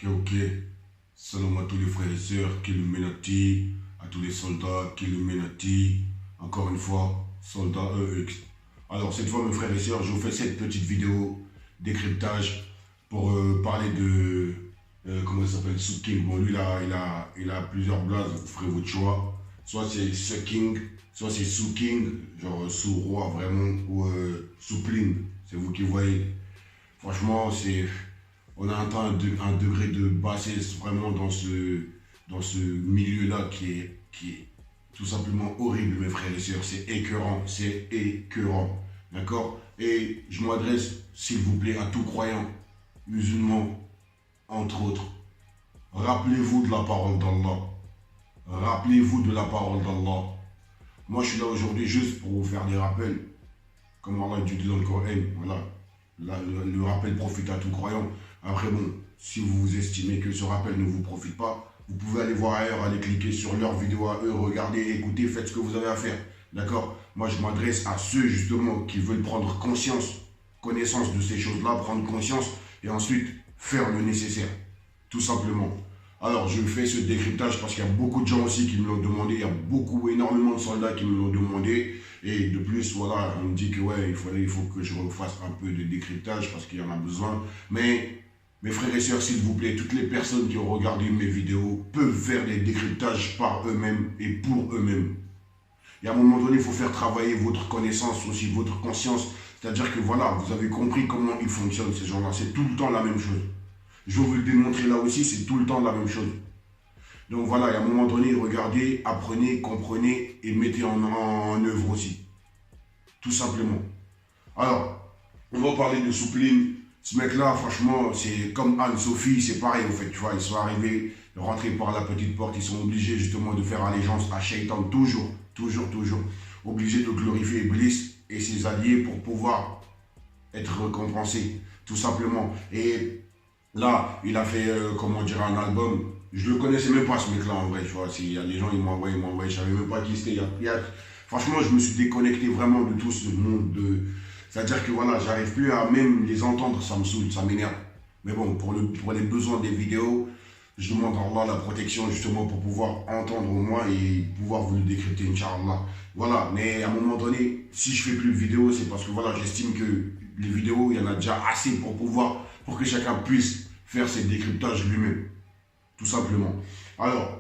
Ok. Salam à tous les frères et sœurs, qui Illuminati, à tous les soldats, qui Illuminati. Encore une fois, soldats EX. Alors cette fois mes frères et sœurs, je vous fais cette petite vidéo décryptage pour parler de, comment ça s'appelle, Suking. Bon lui il a plusieurs blazes, vous ferez votre choix. Soit c'est Suking, soit c'est Suking, genre sous-roi vraiment, ou Soupling, c'est vous qui voyez. Franchement, on a atteint un degré de bassesse vraiment dans ce milieu-là qui est tout simplement horrible, mes frères et sœurs. C'est écœurant, c'est écœurant. D'accord? Et je m'adresse, s'il vous plaît, à tout croyant, musulman, entre autres. Rappelez-vous de la parole d'Allah. Rappelez-vous de la parole d'Allah. Moi, je suis là aujourd'hui juste pour vous faire des rappels, comme Allah dit dans le Coran. Voilà. Le rappel profite à tout croyant. Après, bon, si vous estimez que ce rappel ne vous profite pas, vous pouvez aller voir ailleurs, aller cliquer sur leur vidéo à eux, regarder, écouter, faites ce que vous avez à faire. D'accord? Moi, je m'adresse à ceux, justement, qui veulent prendre connaissance de ces choses-là, prendre conscience, et ensuite faire le nécessaire. Tout simplement. Alors, je fais ce décryptage parce qu'il y a beaucoup de gens aussi qui me l'ont demandé. Il y a énormément de soldats qui me l'ont demandé. Et de plus, voilà, on me dit que ouais, il faut que je refasse un peu de décryptage parce qu'il y en a besoin. Mais, mes frères et sœurs, s'il vous plaît, toutes les personnes qui ont regardé mes vidéos peuvent faire des décryptages par eux-mêmes et pour eux-mêmes. Et à un moment donné, il faut faire travailler votre connaissance aussi, votre conscience. C'est-à-dire que voilà, vous avez compris comment ils fonctionnent, ces gens-là. C'est tout le temps la même chose. Je vais vous le démontrer là aussi, c'est tout le temps la même chose. Donc voilà, et à un moment donné, regardez, apprenez, comprenez et mettez en œuvre aussi. Tout simplement. Alors, on va parler de Soupline. Ce mec-là, franchement, c'est comme Anne-Sophie, c'est pareil en fait. Tu vois, ils sont arrivés, rentrés par la petite porte, ils sont obligés justement de faire allégeance à Shaitan, toujours. Obligés de glorifier Iblis et ses alliés pour pouvoir être récompensés, tout simplement. Et là, il a fait, comment dire, un album. Je ne le connaissais même pas, ce mec-là, en vrai, tu vois. Il y a des gens, ils m'ont envoyé, je ne savais même pas qui c'était. Franchement, je me suis déconnecté vraiment de tout ce monde. C'est-à-dire que, voilà, j'arrive plus à même les entendre, ça me saoule, ça m'énerve. Mais bon, pour les besoins des vidéos, je demande à Allah la protection, justement, pour pouvoir entendre au moins et pouvoir vous le décrypter, Inch'Allah. Voilà, mais à un moment donné, si je fais plus de vidéos, c'est parce que, voilà, j'estime que les vidéos, il y en a déjà assez pour que chacun puisse faire ses décryptages lui-même, tout simplement. Alors,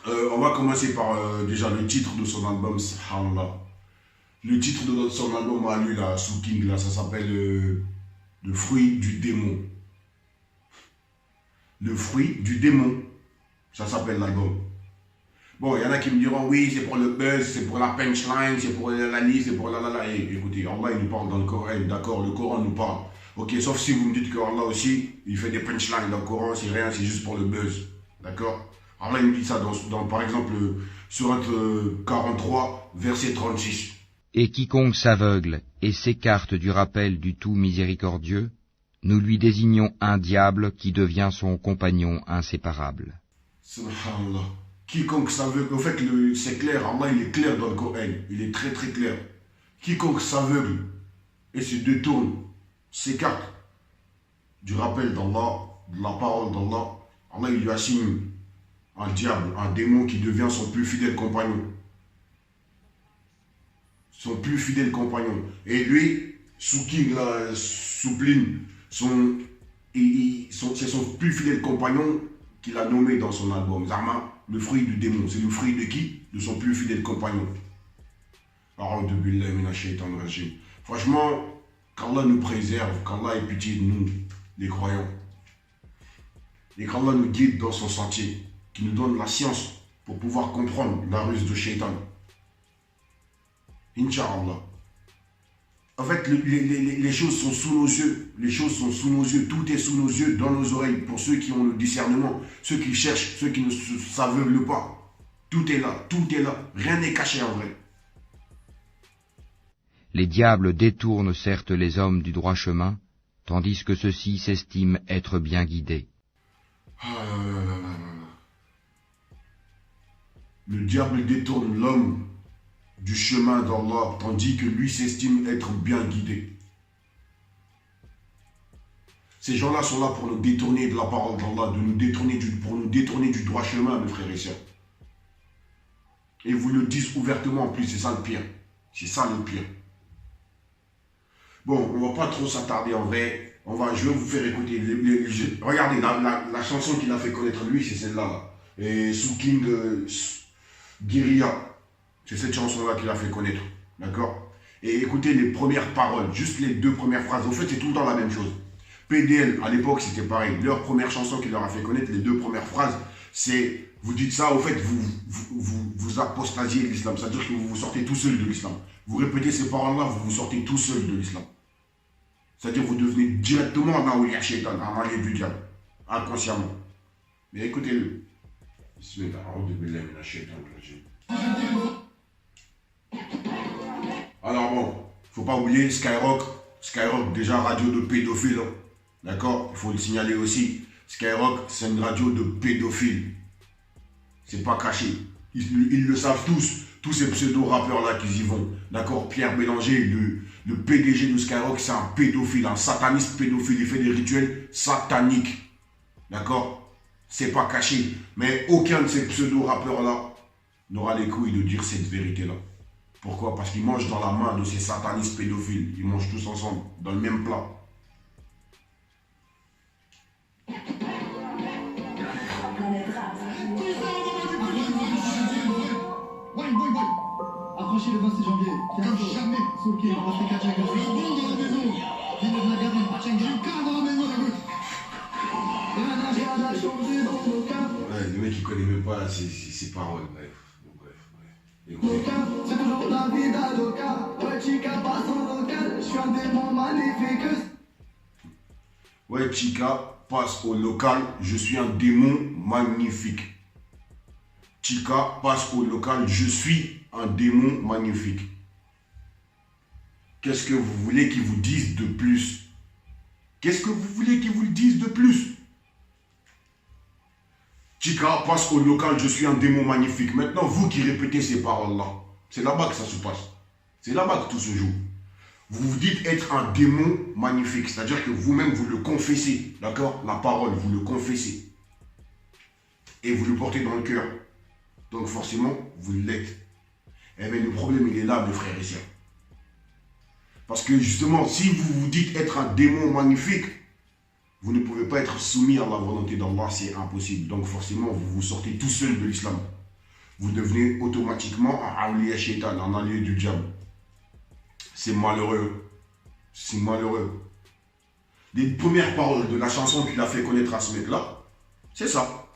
on va commencer par déjà le titre de son album, Subhanallah. Le titre de son album à lui, là, Suking, là, ça s'appelle Le fruit du démon. Le fruit du démon, ça s'appelle l'album. Bon, il y en a qui me diront, oui, c'est pour le buzz, c'est pour la punchline, c'est pour la liste, c'est pour la. Écoutez, Allah, il nous parle dans le Coran, d'accord, le Coran nous parle. Ok, sauf si vous me dites que Allah aussi, il fait des punchlines dans le Coran, c'est rien, c'est juste pour le buzz. D'accord? Allah, il me dit ça par exemple, Sourate 43, verset 36. Et quiconque s'aveugle et s'écarte du rappel du tout miséricordieux, nous lui désignons un diable qui devient son compagnon inséparable. Subhanallah. Quiconque s'aveugle, en fait, c'est clair, Allah, il est clair dans le Coran, il est très très clair. Quiconque s'aveugle et se détourne, s'écarte du rappel d'Allah, de la parole d'Allah, Allah il lui assigne un diable, un démon qui devient son plus fidèle compagnon. Son plus fidèle compagnon. Et lui, Suking, Soupline, c'est son plus fidèle compagnon qu'il a nommé dans son album. Zama, le fruit du démon. C'est le fruit de qui? De son plus fidèle compagnon. Franchement, qu'Allah nous préserve, qu'Allah ait pitié de nous, les croyants. Et qu'Allah nous guide dans son sentier, qui nous donne la science pour pouvoir comprendre la ruse de Shaitan. Inch'Allah. En fait, les choses sont sous nos yeux. Les choses sont sous nos yeux. Tout est sous nos yeux, dans nos oreilles. Pour ceux qui ont le discernement, ceux qui cherchent, ceux qui ne s'aveuglent pas. Tout est là, tout est là. Rien n'est caché en vrai. Les diables détournent certes les hommes du droit chemin, tandis que ceux-ci s'estiment être bien guidés. Le diable détourne l'homme du chemin d'Allah, tandis que lui s'estime être bien guidé. Ces gens-là sont là pour nous détourner de la parole d'Allah, pour nous détourner du droit chemin, mes frères et sœurs. Et vous le dites ouvertement en plus, c'est ça le pire. C'est ça le pire. Bon, on ne va pas trop s'attarder en vrai. Je vais vous faire écouter. Regardez, la chanson qu'il a fait connaître lui, c'est celle-là. Et Souking Guérilla. C'est cette chanson-là qu'il a fait connaître. D'accord? Et écoutez les premières paroles, juste les 2 premières phrases. En fait, c'est tout le temps la même chose. PDL, à l'époque, c'était pareil. Leur première chanson qu'il leur a fait connaître, les 2 premières phrases, c'est, vous dites ça, au fait, vous apostasiez de l'islam. C'est-à-dire que vous vous sortez tout seul de l'islam. Vous répétez ces paroles-là, vous vous sortez tout seul de l'islam. C'est-à-dire que vous devenez directement un awliya shaitan, un allié du diable, inconsciemment. Mais écoutez-le. Alors bon, faut pas oublier Skyrock. Skyrock, déjà radio de pédophile. D'accord? Il faut le signaler aussi. Skyrock, c'est une radio de pédophiles. C'est pas caché. Ils le savent tous ces pseudo-rappeurs-là qui y vont. D'accord? Pierre Bélanger, le PDG de Skyrock, c'est un pédophile, un sataniste pédophile. Il fait des rituels sataniques. D'accord? C'est pas caché. Mais aucun de ces pseudo-rappeurs-là n'aura les couilles de dire cette vérité-là. Pourquoi? Parce qu'ils mangent dans la main de ces satanistes pédophiles. Ils mangent tous ensemble, dans le même plat. Approchez le 26 janvier. Comme jamais. Soulking, Rafik Kachak. Le bon dans la maison. Villeneuve la Garenne, Pachanga. Dans la maison, ouais, le mec il connaît même pas ses paroles. Bref. Écoutez. C'est toujours la vie d'Adoka. Ouais, Chica passe au local. Je suis un démon magnifique. Ouais, Chica passe au local. Je suis un démon magnifique. Chica passe au local. Je suis un démon magnifique. Qu'est-ce que vous voulez qu'ils vous disent de plus? Qu'est-ce que vous voulez qu'ils vous le disent de plus? Chica passe au local, je suis un démon magnifique. Maintenant, vous qui répétez ces paroles-là, c'est là-bas que ça se passe. C'est là-bas que tout se joue. Vous vous dites être un démon magnifique, c'est-à-dire que vous-même, vous le confessez. D'accord? La parole, vous le confessez. Et vous le portez dans le cœur. Donc forcément, vous l'êtes. Eh bien, le problème, il est là, mes frères et sœurs. Parce que justement, si vous vous dites être un démon magnifique, vous ne pouvez pas être soumis à la volonté d'Allah, c'est impossible. Donc forcément, vous vous sortez tout seul de l'islam. Vous devenez automatiquement un awliya shaitan, un allié du diable. C'est malheureux. C'est malheureux. Les premières paroles de la chanson qu'il a fait connaître à ce mec-là, c'est ça.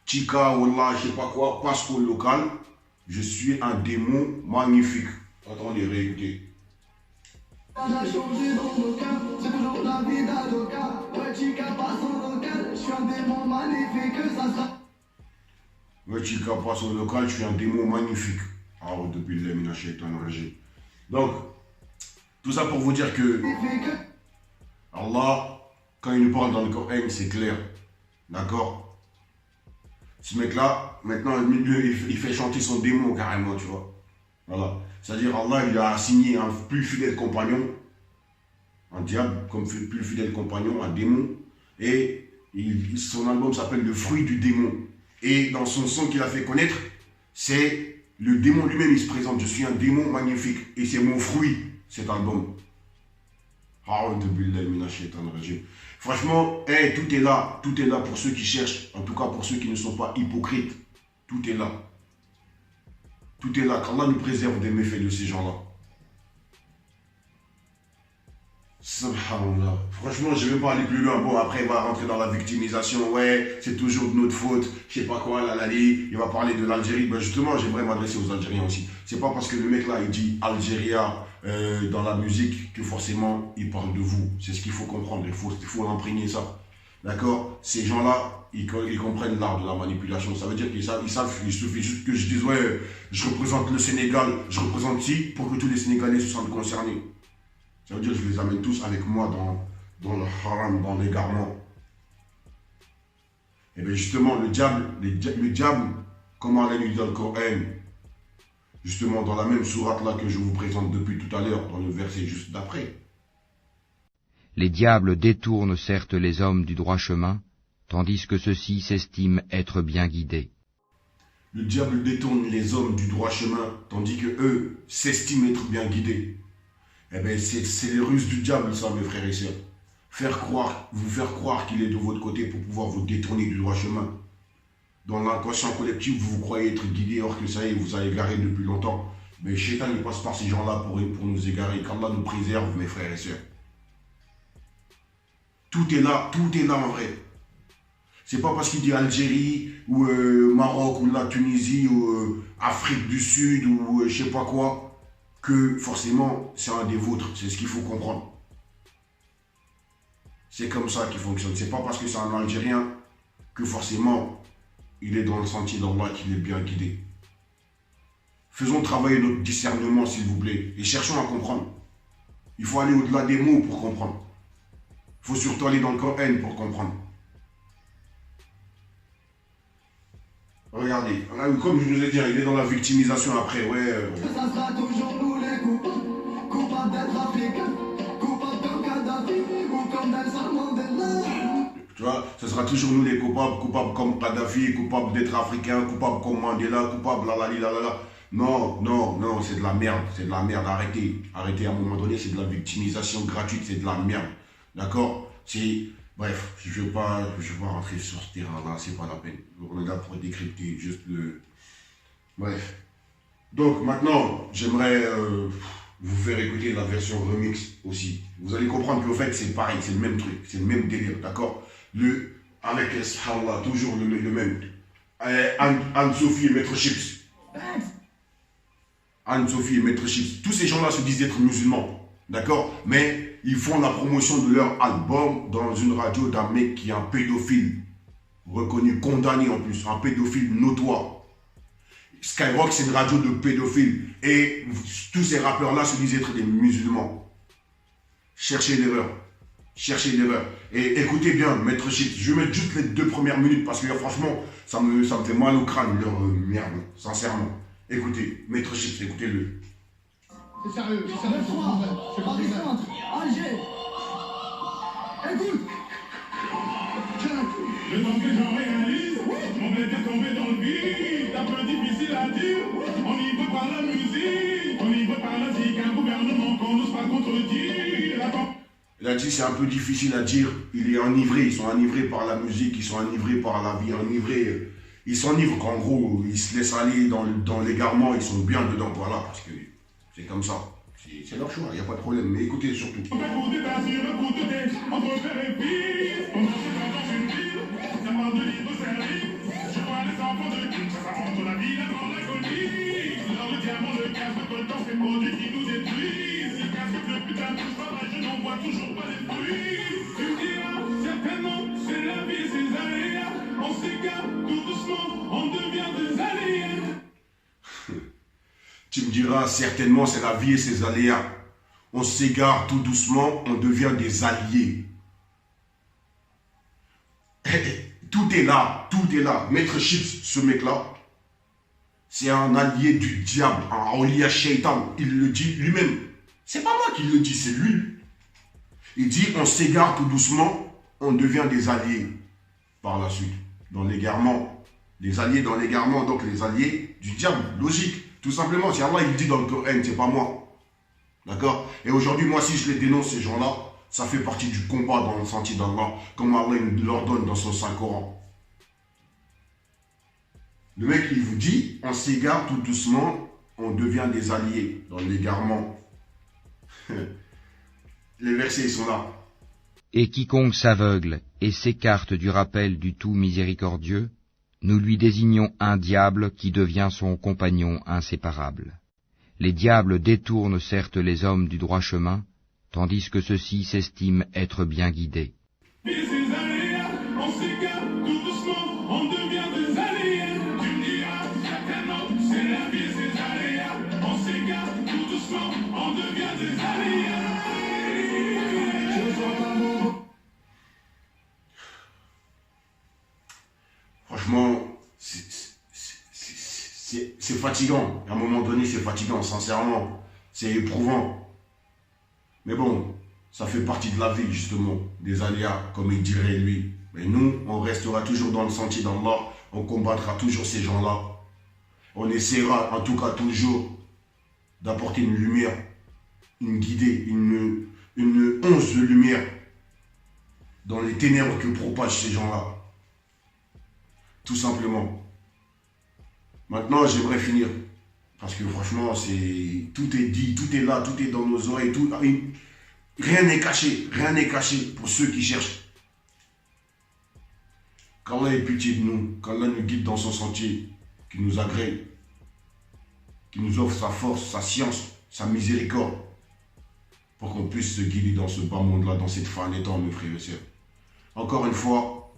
Chica, Wallah, je sais pas quoi, passe au local, je suis un démon magnifique. Attendez, réécoutez. On a changé dans nos cœurs, c'est toujours la vie d'Adoka. Ouais, Chica passe au local, je suis un démon magnifique, ça sera. Ouais, Chica passe au local, je suis un démon magnifique. Ah, depuis le mina shaitan rajim. Donc, tout ça pour vous dire que Allah, quand il nous parle dans le Coran, c'est clair. D'accord? Ce mec-là, maintenant, il fait chanter son démon carrément, tu vois. Voilà. C'est-à-dire, Allah, il a assigné un plus fidèle compagnon, un diable comme plus fidèle compagnon, un démon. Et son album s'appelle Le fruit du démon. Et dans son son qu'il a fait connaître, c'est le démon lui-même, il se présente. Je suis un démon magnifique. Et c'est mon fruit, cet album. Franchement, tout est là. Tout est là pour ceux qui cherchent. En tout cas, pour ceux qui ne sont pas hypocrites. Tout est là. Tout est là. Qu'Allah nous préserve des méfaits de ces gens-là. Subhanallah. Franchement, je ne vais pas aller plus loin. Bon, après, il va rentrer dans la victimisation. Ouais, c'est toujours de notre faute. Je sais pas quoi, il va parler de l'Algérie. Ben justement, j'aimerais m'adresser aux Algériens aussi. C'est pas parce que le mec là, il dit Algérie dans la musique que forcément, il parle de vous. C'est ce qu'il faut comprendre. Il faut imprégner ça. D'accord? Ces gens-là, ils comprennent l'art de la manipulation. Ça veut dire qu'ils savent, il suffit juste que je dise, ouais, je représente le Sénégal, je représente ci, pour que tous les Sénégalais se sentent concernés. Ça veut dire que je les amène tous avec moi dans le haram, dans l'égarement. Et bien justement, le diable, comme Allah nous dit dans le Coran, justement dans la même sourate là que je vous présente depuis tout à l'heure, dans le verset juste d'après. Les diables détournent certes les hommes du droit chemin, tandis que ceux-ci s'estiment être bien guidés. Le diable détourne les hommes du droit chemin, tandis que eux s'estiment être bien guidés. Eh bien, c'est les ruses du diable, ça, mes frères et sœurs. Vous faire croire qu'il est de votre côté pour pouvoir vous détourner du droit chemin. Dans l'inconscient collectif, vous croyez être guidé, or que ça y est, vous avez égaré depuis longtemps. Mais Shaitan, il passe par ces gens-là pour nous égarer. Qu'Allah nous préserve, mes frères et sœurs. Tout est là en vrai. C'est pas parce qu'il dit Algérie, ou Maroc, ou la Tunisie, ou Afrique du Sud, ou je sais pas quoi, que forcément c'est un des vôtres. C'est ce qu'il faut comprendre. C'est comme ça qu'il fonctionne. C'est pas parce que c'est un Algérien que forcément il est dans le sentier d'Allah, qu'il est bien guidé. Faisons travailler notre discernement, s'il vous plaît, et cherchons à comprendre. Il faut aller au-delà des mots pour comprendre. Il faut surtout aller dans le Coran pour comprendre. Regardez, comme je vous ai dit, il est dans la victimisation après, ouais. Ça sera toujours nous les coupables, coupables d'être africains, coupables comme Kadhafi ou comme Nelson Mandela. Tu vois, ce sera toujours nous les coupables, coupables comme Kadhafi, coupables d'être africains, coupables comme Mandela, coupables lalali lalala. Non, non, non, c'est de la merde, arrêtez. Arrêtez, à un moment donné, c'est de la victimisation gratuite, c'est de la merde. D'accord? Bref, je ne veux pas rentrer sur ce terrain-là, c'est pas la peine. On est là pour décrypter juste le... Bref. Donc maintenant, j'aimerais vous faire écouter la version remix aussi. Vous allez comprendre qu'au fait, c'est pareil, c'est le même truc, c'est le même délire, d'accord? Avec Subhanallah, toujours le même. Anne-Sophie et Maître Chips. Anne-Sophie et Maître Chips. Tous ces gens-là se disent être musulmans, d'accord? Mais ils font la promotion de leur album dans une radio d'un mec qui est un pédophile. Reconnu, condamné en plus, un pédophile notoire. Skyrock, c'est une radio de pédophiles. Et tous ces rappeurs-là se disent être des musulmans. Cherchez l'erreur. Cherchez l'erreur. Et écoutez bien, Maître Chips. Je vais mettre juste les 2 premières minutes parce que franchement, ça me fait mal au crâne, leur merde, sincèrement. Écoutez, Maître Chips, écoutez-le. C'est sérieux, c'est sérieux. Paris Centre, Alger. Écoute. Le temps que j'en réalise, mon bled est tombé dans le vide. Un peu difficile à dire, on y veut par la musique, on y veut par la zik, un gouvernement qu'on n'ose pas contredire. Il a dit c'est un peu difficile à dire, il est enivré, ils sont enivrés par la musique, ils sont enivrés par la vie, enivrés. Ils s'enivrent, qu'en gros, ils se laissent aller dans l'égarement, ils sont bien dedans, voilà, parce que c'est comme ça. C'est leur choix, il n'y a pas de problème, mais écoutez surtout. On fait pour détasser le coup de tête, entre père et fils, on marche dans une ville, ça parle de libre service, je vois les enfants de qui, ça rentre la vie, avant l'agonie, dans le diamant, le casque, le coltan, ces produits qui nous détruisent, si casque de putain de travail, je n'en vois toujours pas les fruits, tu me diras, certainement, c'est la vie et ses aléas, on s'égare tout doucement, on devient des aléas. Tu me diras, certainement, c'est la vie et ses aléas. On s'égare tout doucement, on devient des alliés. Tout est là, tout est là. Maître Chips, ce mec-là, c'est un allié du diable, un awliya shaitan. Il le dit lui-même. C'est pas moi qui le dis, c'est lui. Il dit, on s'égare tout doucement, on devient des alliés. Par la suite, dans l'égarement. Les alliés dans l'égarement, donc les alliés du diable, logique. Tout simplement, si Allah il dit dans le Coran, c'est pas moi. D'accord? Et aujourd'hui, moi, si je les dénonce, ces gens-là, ça fait partie du combat dans le sentier d'Allah, comme Allah leur donne dans son Saint-Coran. Le mec, il vous dit, on s'égare tout doucement, on devient des alliés dans l'égarement. Les versets, ils sont là. Et quiconque s'aveugle et s'écarte du rappel du tout miséricordieux, nous lui désignons un diable qui devient son compagnon inséparable. Les diables détournent certes les hommes du droit chemin, tandis que ceux-ci s'estiment être bien guidés. Franchement, c'est fatigant. À un moment donné, c'est fatigant, sincèrement. C'est éprouvant. Mais bon, Ça fait partie de la vie, justement, des aléas, comme il dirait lui. Mais nous, on restera toujours dans le sentier d'Allah, on combattra toujours ces gens-là. On essaiera, en tout cas toujours, d'apporter une lumière, une guidée, une once de lumière dans les ténèbres que propagent ces gens-là. Tout simplement. Maintenant, j'aimerais finir. Parce que franchement, tout est dit, tout est là, tout est dans nos oreilles. Rien n'est caché pour ceux qui cherchent. Qu'Allah ait pitié de nous, qu'Allah nous guide dans son sentier, qu'il nous agrée, qu'il nous offre sa force, sa science, sa miséricorde, pour qu'on puisse se guider dans ce bas monde-là, dans cette fin des temps, mes frères et sœurs. Encore une fois,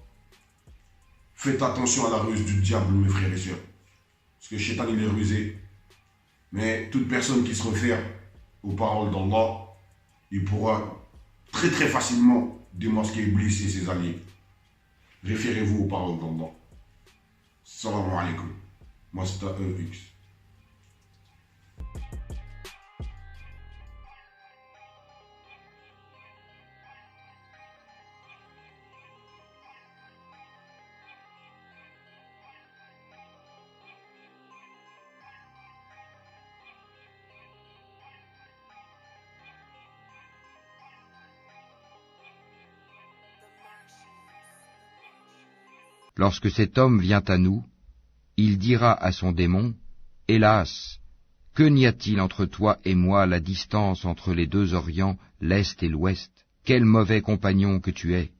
faites attention à la ruse du diable, mes frères et sœurs. Parce que Shaitan, il est rusé. Mais toute personne qui se réfère aux paroles d'Allah, il pourra très très facilement démasquer Iblis et ses alliés. Référez-vous aux paroles d'Allah. Salam alaikum. Moi c'est AEX. Lorsque cet homme vient à nous, il dira à son démon, « Hélas, que n'y a-t-il entre toi et moi la distance entre les deux Orients, l'Est et l'Ouest? Quel mauvais compagnon que tu es!